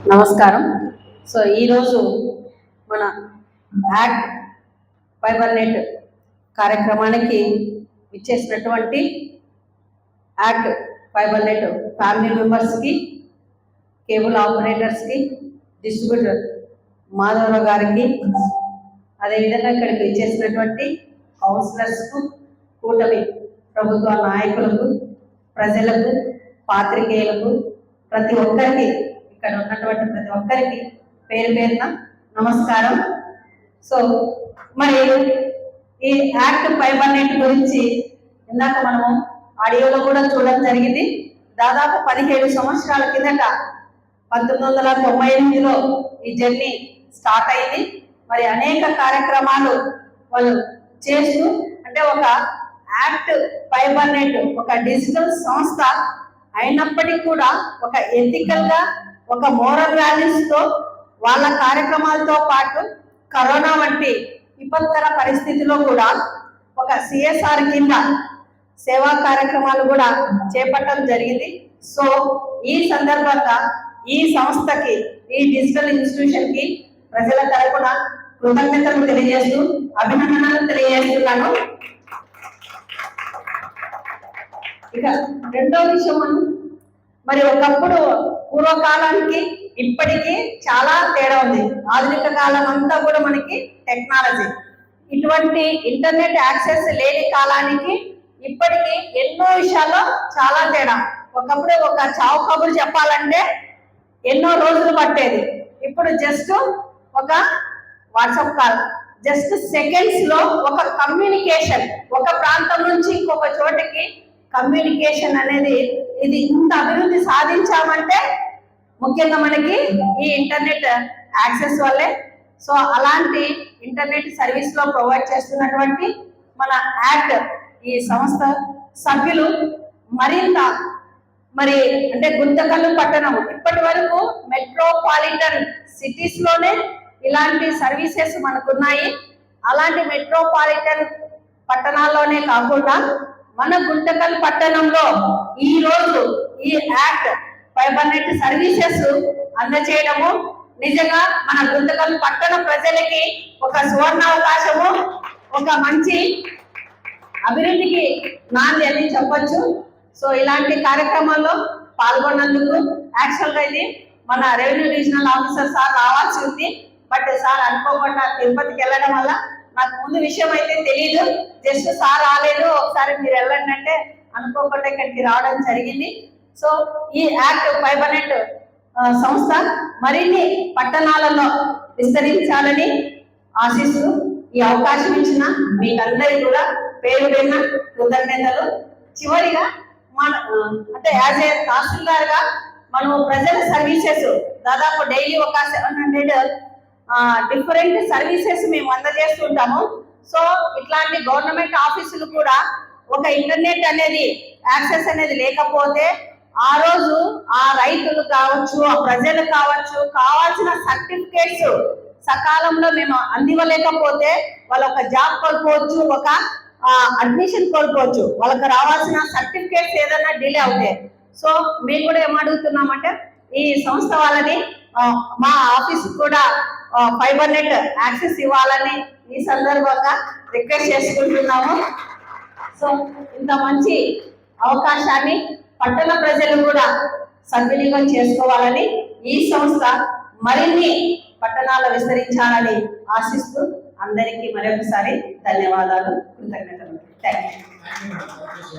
నమస్కారం. సో ఈరోజు మన యాక్ట్ ఫైబర్ నెట్ కార్యక్రమానికి ఇచ్చేసినటువంటి యాక్ట్ ఫైబర్ నెట్ ఫ్యామిలీ మెంబర్స్కి, కేబుల్ ఆపరేటర్స్కి, డిస్ట్రిబ్యూటర్ మాధవరావు గారికి, అదేవిధంగా ఇక్కడికి ఇచ్చేసినటువంటి కౌన్సిలర్స్కు, కూటమి ప్రభుత్వ నాయకులకు, ప్రజలకు, పాత్రికేయులకు, ప్రతి ఒక్కరికి, ఇక్కడ ఉన్నటువంటి ప్రతి ఒక్కరికి పేరు పేరున నమస్కారం. సో మరి ఈ యాక్ట్ ఫైబర్ నెట్ గురించి ఇందాక మనము ఆడియోలో కూడా చూడడం జరిగింది. దాదాపు 17 సంవత్సరాల కిందట 1998లో ఈ జర్నీ స్టార్ట్ అయింది. మరి అనేక కార్యక్రమాలు వాళ్ళు చేస్తూ, అంటే ఒక యాక్ట్ ఫైబర్ నెట్ ఒక డిజిటల్ సంస్థ అయినప్పటికీ కూడా ఒక ఎథికల్ గా, ఒక మోరల్ వాల్యూస్ తో వాళ్ళ కార్యక్రమాలతో పాటు కరోనా వంటి విపత్కర పరిస్థితిలో కూడా ఒక సిఎస్ఆర్ కింద సేవా కార్యక్రమాలు కూడా చేపట్టడం జరిగింది. సో ఈ సందర్భంగా ఈ సంస్థకి, ఈ డిజిటల్ ఇన్స్టిట్యూషన్ కి ప్రజల తరపున కృతజ్ఞతలు తెలియజేస్తూ అభినందనలు తెలియజేస్తున్నాను. ఇక రెండో విషయం, మరి ఒకప్పుడు పూర్వకాలానికి ఇప్పటికీ చాలా తేడా ఉంది. ఆధునిక కాలం అంతా కూడా మనకి టెక్నాలజీ, ఇటువంటి ఇంటర్నెట్ యాక్సెస్ లేని కాలానికి ఇప్పటికీ ఎన్నో విషయాల్లో చాలా తేడా. ఒకప్పుడు ఒక చావు కబురు చెప్పాలంటే ఎన్నో రోజులు పట్టేది. ఇప్పుడు జస్ట్ ఒక వాట్సాప్ కాల్, జస్ట్ సెకండ్స్ లో ఒక కమ్యూనికేషన్, ఒక ప్రాంతం నుంచి ఇంకొక చోటికి కమ్యూనికేషన్ అనేది, ఇది ఇంత అభివృద్ధి సాధించామంటే ముఖ్యంగా మనకి ఈ ఇంటర్నెట్ యాక్సెస్ వల్లే. సో అలాంటి ఇంటర్నెట్ సర్వీస్ లో ప్రొవైడ్ చేస్తున్నటువంటి మన యాక్ట్ ఈ సంస్థ సభ్యులు మరింత మరి అంటే గుంతకల్లు పట్టణం ఇప్పటి వరకు మెట్రోపాలిటన్ సిటీస్ లోనే ఇలాంటి సర్వీసెస్ మనకున్నాయి. అలాంటి మెట్రోపాలిటన్ పట్టణాల్లోనే కాకుండా మన గుంతకల్ పట్టణంలో ఈ రోజు ఈ యాక్ట్ ఫైబర్ నెట్ సర్వీసెస్ అందజేయడము నిజంగా మన గుంతకల్ పట్టణ ప్రజలకి ఒక సువర్ణ అవకాశము, ఒక మంచి అభివృద్ధికి నాంది అని చెప్పొచ్చు. సో ఇలాంటి కార్యక్రమాల్లో పాల్గొన్నందుకు యాక్చువల్ గా ఇది మన రెవెన్యూ డివిజనల్ ఆఫీసర్ సార్ రావాల్సి ఉంది. బట్ సార్ అనుకోకుండా తిరుపతికి వెళ్ళడం వల్ల నాకు ముందు విషయం అయితే తెలియదు. జస్ట్ సార్ రాలేదు, ఒకసారి మీరు వెళ్ళండి అంటే అనుకోకుండా ఇక్కడికి రావడం జరిగింది. సో ఈ యాక్ట్ ఫైబర్ నెట్ సంస్థ మరిన్ని పట్టణాలలో విస్తరించాలని ఆశిస్తూ ఈ అవకాశం ఇచ్చిన మీకందరికీ కూడా పేరు పేరున కృతజ్ఞతలు. చివరిగా మన అంటే యాజ్ ఏ తహసీల్దార్ గా మనం ప్రజల సర్వీసెస్ దాదాపు డైలీ ఒక 700 డిఫరెంట్ సర్వీసెస్ మేము అందజేస్తుంటాము. సో ఇట్లాంటి గవర్నమెంట్ ఆఫీసులు కూడా ఒక ఇంటర్నెట్ అనేది యాక్సెస్ అనేది లేకపోతే ఆ రోజు ఆ రైతులు కావచ్చు, ఆ ప్రజలు కావచ్చు, కావాల్సిన సర్టిఫికేట్స్ సకాలంలో మేము అందివ్వలేకపోతే వాళ్ళ ఒక జాబ్ కోల్పోవచ్చు, ఒక అడ్మిషన్ కోల్పోవచ్చు, వాళ్ళకి రావాల్సిన సర్టిఫికేట్స్ ఏదైనా డిలే అవుతాయి. సో మేము కూడా ఏమడుగుతున్నామంటే ఈ సంస్థ వాళ్ళని మా ఆఫీస్ కూడా ఫైబర్ నెట్ యాక్సెస్ ఇవ్వాలని ఈ సందర్భంగా రిక్వెస్ట్ చేసుకుంటున్నాము. సో ఇంత మంచి అవకాశాన్ని పట్టణ ప్రజలు కూడా సద్వినియోగం చేసుకోవాలని, ఈ సంస్థ మరిన్ని పట్టణాలు విస్తరించాలని ఆశిస్తూ అందరికీ మరొకసారి ధన్యవాదాలు, కృతజ్ఞతలు. Thank you.